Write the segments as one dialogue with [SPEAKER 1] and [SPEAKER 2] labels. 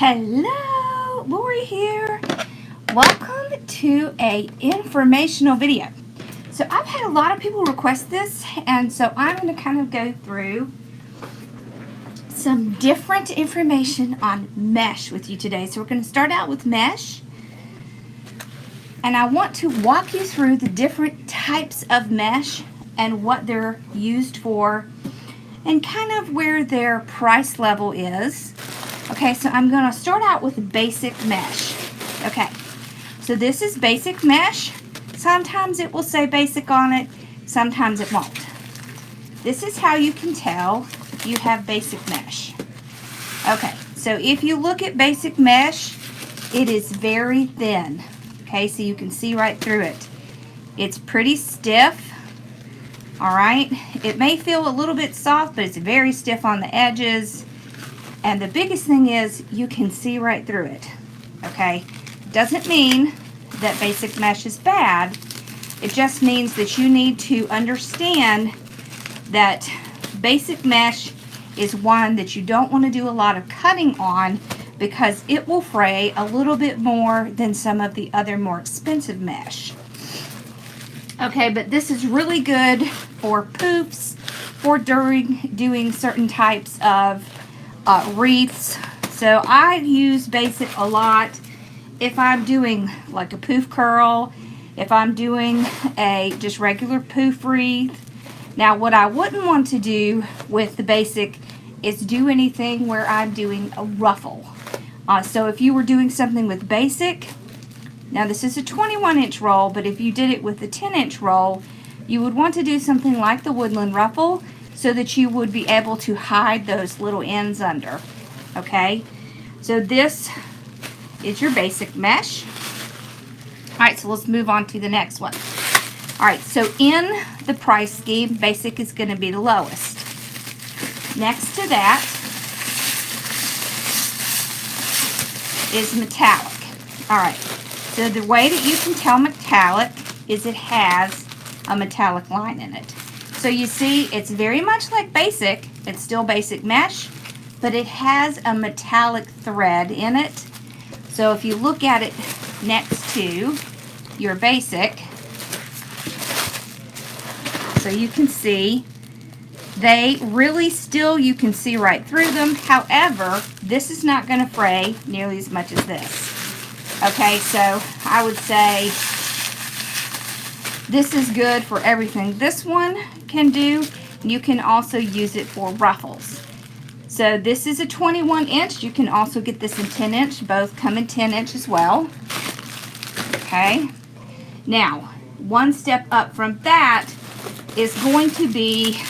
[SPEAKER 1] Hello, Lori here. Welcome to a informational video. So I've had a lot of people request this, and so I'm going to kind of go through some different information on mesh with you today. So we're going to start out with mesh, and I want to walk you through the different types of mesh and what they're used for and kind of where their price level is. Okay, so I'm going to start out with basic mesh. Okay, so this is basic mesh. Sometimes it will say basic on it, sometimes it won't. This is how you can tell if you have basic mesh. Okay, so if you look at basic mesh, it is very thin. Okay, so you can see right through it. It's pretty stiff. All right, it may feel a little bit soft, but it's very stiff on the edges. And the biggest thing is you can see right through it. Okay, doesn't mean that basic mesh is bad. It just means that you need to understand that basic mesh is one that you don't want to do a lot of cutting on because it will fray a little bit more than some of the other more expensive mesh. Okay, but this is really good for poofs, for doing certain types of wreaths. So I use basic a lot if I'm doing like a poof curl, if I'm doing a just regular poof wreath. Now what I wouldn't want to do with the basic is do anything where I'm doing a ruffle. So if you were doing something with basic, now this is a 21-inch roll, but if you did it with a 10-inch roll, you would want to do something like the woodland ruffle so that you would be able to hide those little ends under. Okay, so this is your basic mesh. All right, so let's move on to the next one. All right, so in the price scheme, basic is going to be the lowest. Next to that is metallic. All right, so the way that you can tell metallic is it has a metallic line in it. So you see, it's very much like basic. It's still basic mesh, but it has a metallic thread in it. So if you look at it next to your basic, so you can see they really still, you can see right through them. However, this is not going to fray nearly as much as this. Okay, so I would say this is good for everything this one can do. You can also use it for ruffles. So this is a 21-inch. You can also get this in 10-inch. Both come in 10-inch as well. Okay. Now, one step up from that is going to be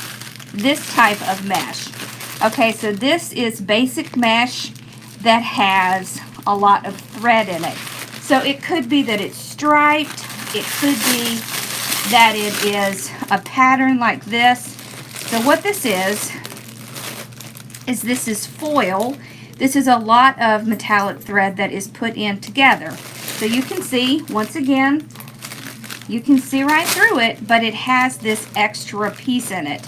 [SPEAKER 1] this type of mesh. Okay, so this is basic mesh that has a lot of thread in it. So it could be that it's striped. It could be that it is a pattern like this. So what this is this is foil. This is a lot of metallic thread that is put in together. So you can see, once again, you can see right through it, but it has this extra piece in it.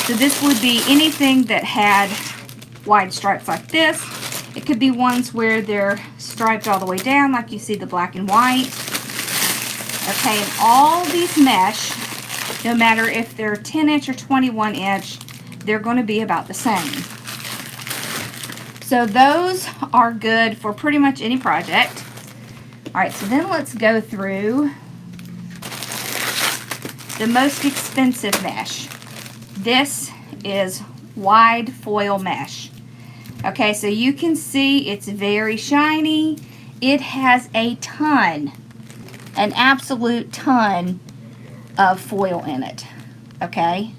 [SPEAKER 1] So this would be anything that had wide stripes like this. It could be ones where they're striped all the way down, like you see the black and white. Okay, and all these mesh, no matter if they're 10-inch or 21-inch, they're going to be about the same. So those are good for pretty much any project. All right, so then let's go through the most expensive mesh. This is wide foil mesh. Okay, so you can see it's very shiny. It has a ton, an absolute ton of foil in it. Okay,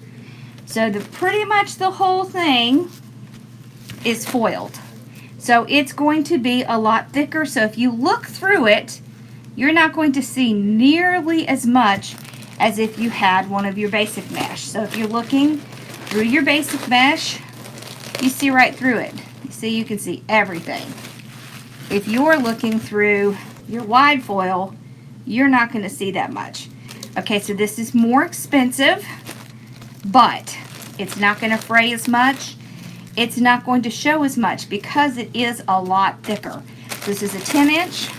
[SPEAKER 1] so pretty much the whole thing is foiled. So it's going to be a lot thicker. So if you look through it, you're not going to see nearly as much as if you had one of your basic mesh. So if you're looking through your basic mesh, you see right through it. You see, you can see everything. If you're looking through your wide foil, you're not going to see that much. Okay, so this is more expensive, but it's not going to fray as much. it's not going to show as much because it is a lot thicker. This is a 10-inch.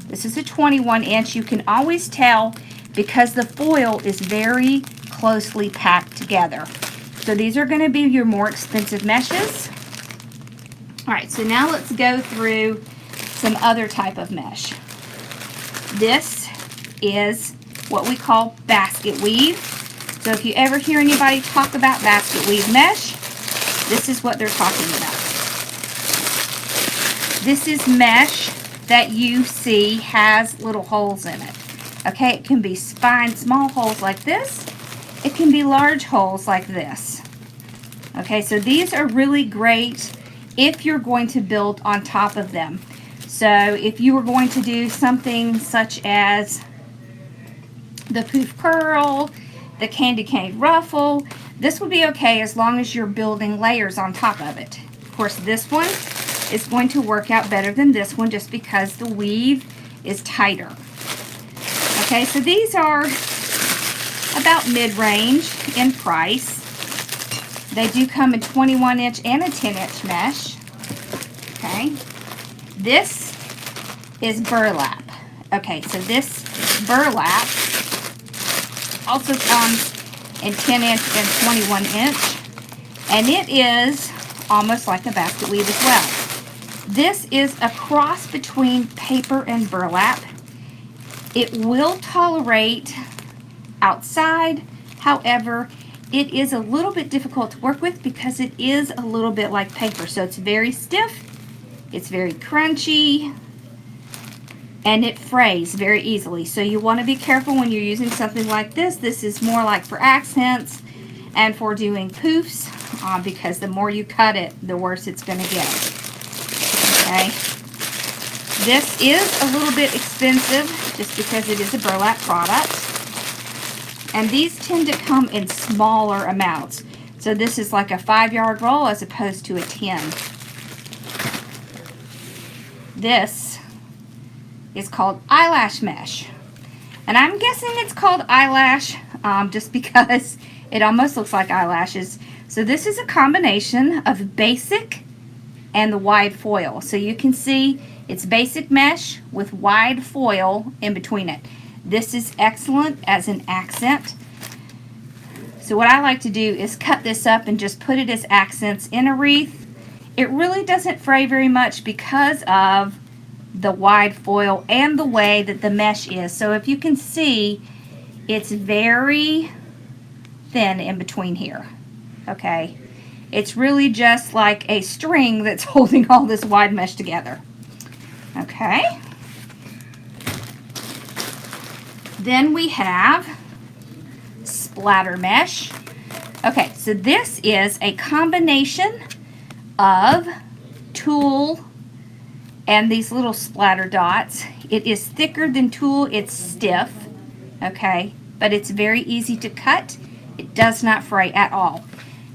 [SPEAKER 1] This is a 21-inch. You can always tell because the foil is very closely packed together. So these are going to be your more expensive meshes. All right, so now let's go through some other type of mesh. This is what we call basket weave. So if you ever hear anybody talk about basket weave mesh, this is what they're talking about. This is mesh that you see has little holes in it. Okay, it can be fine small holes like this. It can be large holes like this. Okay, so these are really great if you're going to build on top of them. So if you were going to do something such as the poof curl, the candy cane ruffle, this would be okay as long as you're building layers on top of it. Of course, this one is going to work out better than this one just because the weave is tighter. Okay, so these are about mid-range in price. They do come in 21-inch and a 10-inch mesh. Okay, this is burlap. Okay, so this burlap also comes in 10-inch and 21-inch, and it is almost like a basket weave as well. This is a cross between paper and burlap. It will tolerate outside, however, it is a little bit difficult to work with because it is a little bit like paper. So it's very stiff, it's very crunchy, and it frays very easily. So you want to be careful when you're using something like this. This is more like for accents and for doing poofs because the more you cut it, the worse it's going to get. Okay. This is a little bit expensive just because it is a burlap product. And these tend to come in smaller amounts. So this is like a 5-yard roll as opposed to a 10. This is called Eyelash Mesh. And I'm guessing it's called eyelash just because it almost looks like eyelashes. So this is a combination of basic and the wide foil. So you can see it's basic mesh with wide foil in between it. This is excellent as an accent. So what I like to do is cut this up and just put it as accents in a wreath. It really doesn't fray very much because of the wide foil and the way that the mesh is. So if you can see, it's very thin in between here. Okay. It's really just like a string that's holding all this wide mesh together. Okay. Then we have Splatter Mesh. Okay, so this is a combination of Tulle and these little splatter dots. It is thicker than Tulle, it's stiff, okay, but it's very easy to cut. It does not fray at all.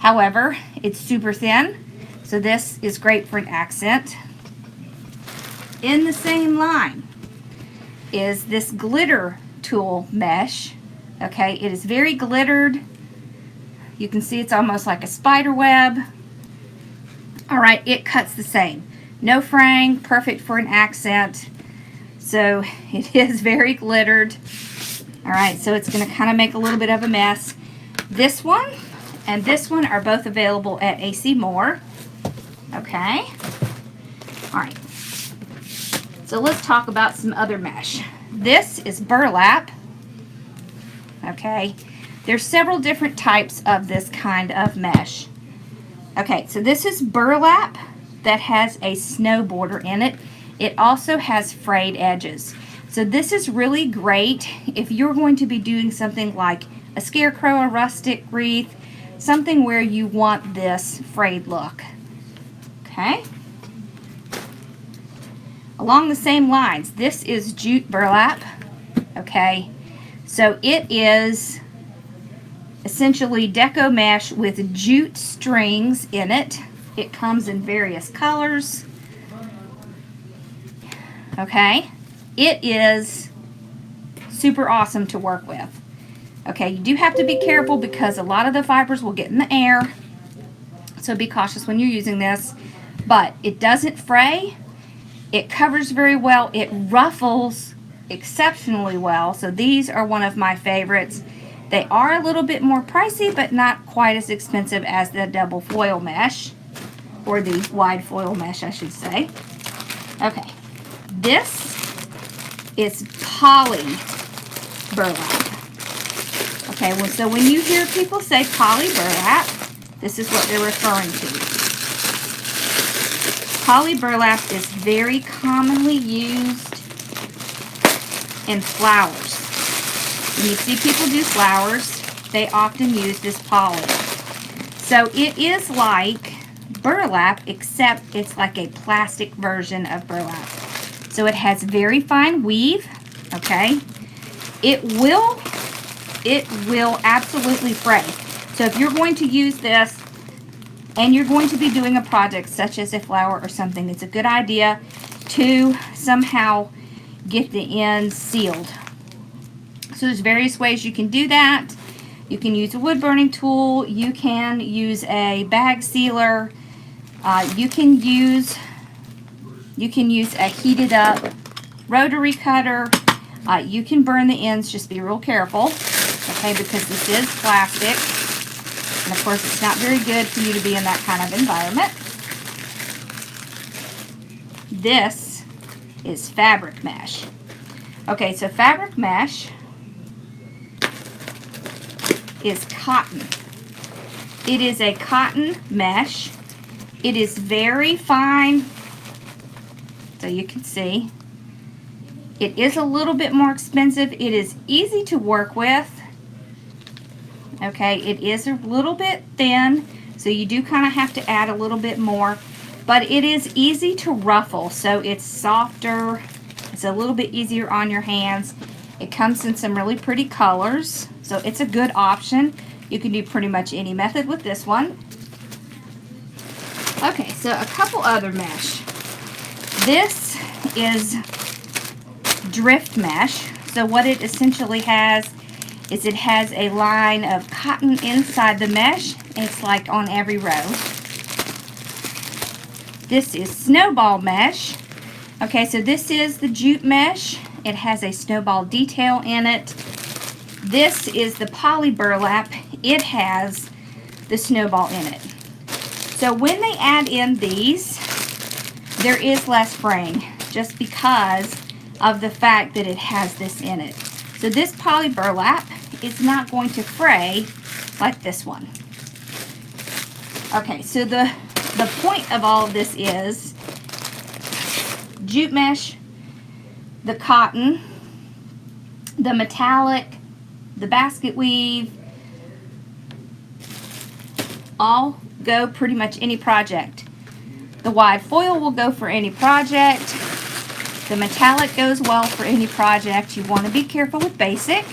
[SPEAKER 1] However, it's super thin, so this is great for an accent. In the same line is this glitter Tulle mesh. Okay, it is very glittered. You can see it's almost like a spider web. All right, it cuts the same. No fraying, perfect for an accent. So it is very glittered. All right, so it's going to kind of make a little bit of a mess. This one and this one are both available at AC Moore. Okay. All right. So let's talk about some other mesh. This is burlap. Okay. There's several different types of this kind of mesh. Okay, so this is burlap that has a snow border in it. It also has frayed edges. So this is really great if you're going to be doing something like a scarecrow, a rustic wreath, something where you want this frayed look. Okay. Along the same lines, this is Jute Burlap. Okay, so it is essentially deco mesh with jute strings in it. It comes in various colors. Okay, it is super awesome to work with. Okay, you do have to be careful because a lot of the fibers will get in the air. So be cautious when you're using this. But it doesn't fray. It covers very well. It ruffles exceptionally well. So these are one of my favorites. They are a little bit more pricey, but not quite as expensive as the double foil mesh, or the wide foil mesh, I should say. Okay, this is poly burlap. Okay, well, so when you hear people say poly burlap, this is what they're referring to. Poly burlap is very commonly used in flowers. When you see people do flowers, they often use this poly. So it is like burlap, except it's like a plastic version of burlap. So it has very fine weave, okay? It will absolutely fray. So if you're going to use this and you're going to be doing a project such as a flower or something, it's a good idea to somehow get the ends sealed. So there's various ways you can do that. You can use a wood burning tool. You can use a bag sealer. You can use a heated up rotary cutter. You can burn the ends. Just be real careful, okay, because this is plastic. And of course, it's not very good for you to be in that kind of environment. This is fabric mesh. Okay, so fabric mesh is cotton. It is a cotton mesh. It is very fine, so you can see. It is a little bit more expensive. It is easy to work with. Okay, it is a little bit thin, so you do kind of have to add a little bit more, but it is easy to ruffle, so it's softer. It's a little bit easier on your hands. It comes in some really pretty colors, so it's a good option. You can do pretty much any method with this one. Okay, so a couple other mesh. This is drift mesh. So what it essentially has is it has a line of cotton inside the mesh. It's like on every row. This is snowball mesh. Okay, so this is the jute mesh. It has a snowball detail in it. This is the poly burlap. It has the snowball in it. So when they add in these, there is less fraying just because of the fact that it has this in it. So this poly burlap is not going to fray like this one. Okay, so the point of all of this is jute mesh, the cotton, the metallic, the basket weave, all go pretty much any project. The wide foil will go for any project. The metallic goes well for any project. You want to be careful with basic.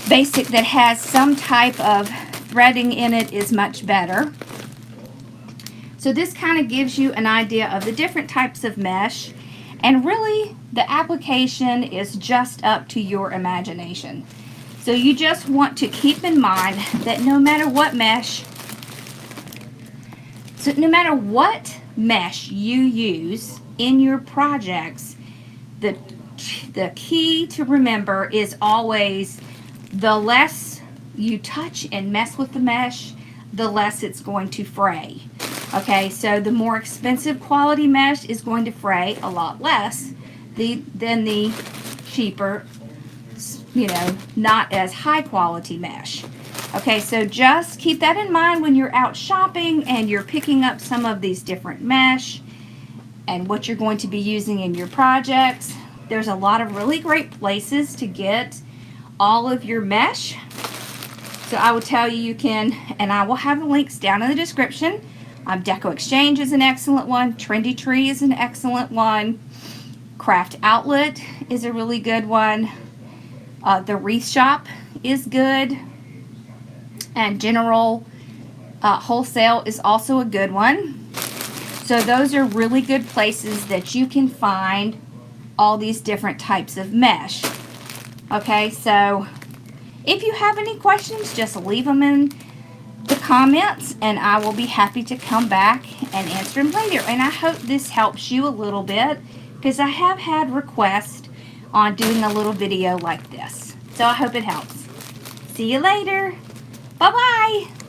[SPEAKER 1] Basic that has some type of threading in it is much better. So this kind of gives you an idea of the different types of mesh, and really the application is just up to your imagination. So you just want to keep in mind that no matter what mesh you use in your projects, the key to remember is always the less you touch and mess with the mesh, the less it's going to fray. Okay, so the more expensive quality mesh is going to fray a lot less than the cheaper, not as high quality mesh. Okay, so just keep that in mind when you're out shopping and you're picking up some of these different mesh and what you're going to be using in your projects. There's a lot of really great places to get all of your mesh. So I will tell you can, and I will have the links down in the description. Deco Exchange is an excellent one. Trendy Tree is an excellent one. Craft Outlet is a really good one. The Wreath Shop is good. And General Wholesale is also a good one. So those are really good places that you can find all these different types of mesh. Okay, so if you have any questions, just leave them in the comments, and I will be happy to come back and answer them later. And I hope this helps you a little bit, because I have had requests on doing a little video like this. So I hope it helps. See you later. Bye-bye.